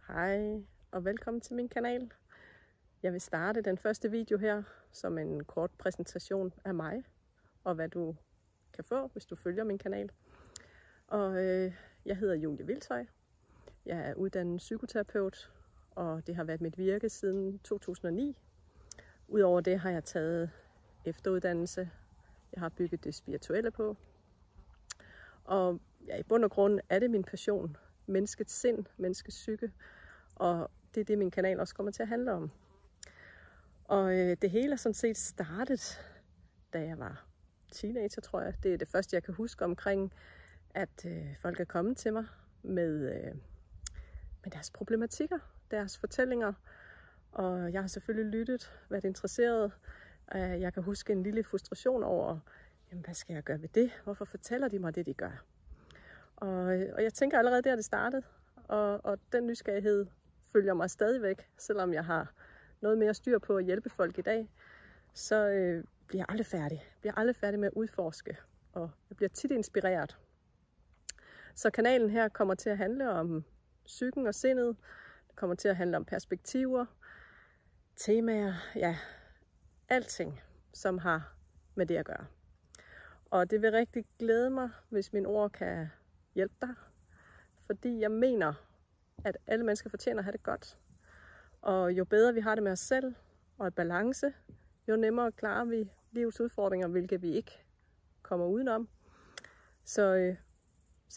Hej og velkommen til min kanal. Jeg vil starte den første video her som en kort præsentation af mig og hvad du kan få, hvis du følger min kanal. Og jeg hedder Julie Vilshøj. Jeg er uddannet psykoterapeut, og det har været mit virke siden 2009. Udover det har jeg taget efteruddannelse. Jeg har bygget det spirituelle på. Og ja, i bund og grund er det min passion. Menneskets sind, menneskets psyke. Og det er det, min kanal også kommer til at handle om. Og det hele er sådan set startet, da jeg var teenager, tror jeg. Det er det første, jeg kan huske omkring, at folk er kommet til mig med deres problematikker, deres fortællinger. Og jeg har selvfølgelig lyttet, været interesseret. Jeg kan huske en lille frustration over, jamen, hvad skal jeg gøre ved det? Hvorfor fortæller de mig det, de gør? Og jeg tænker allerede der, det startede. Og den nysgerrighed følger mig stadigvæk, selvom jeg har noget mere styr på at hjælpe folk i dag, så bliver jeg aldrig færdig. Jeg bliver aldrig færdig med at udforske, og jeg bliver tit inspireret. Så kanalen her kommer til at handle om psyken og sindet. Det kommer til at handle om perspektiver, temaer, ja, alting, som har med det at gøre. Og det vil rigtig glæde mig, hvis mine ord kan hjælpe dig, fordi jeg mener, at alle mennesker fortjener at have det godt. Og jo bedre vi har det med os selv og i balance, jo nemmere klarer vi livets udfordringer, hvilket vi ikke kommer udenom. Så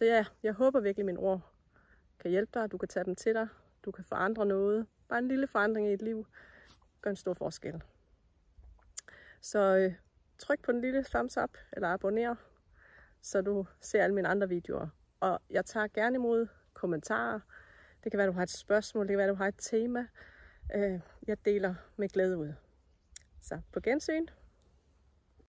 ja, jeg håber virkelig, at mine ord kan hjælpe dig. Du kan tage dem til dig. Du kan forandre noget. Bare en lille forandring i et liv gør en stor forskel. Så tryk på den lille thumbs up eller abonner, så du ser alle mine andre videoer. Og jeg tager gerne imod kommentarer. Det kan være, du har et spørgsmål. Det kan være, du har et tema. Jeg deler med glæde ud. Så på gensyn.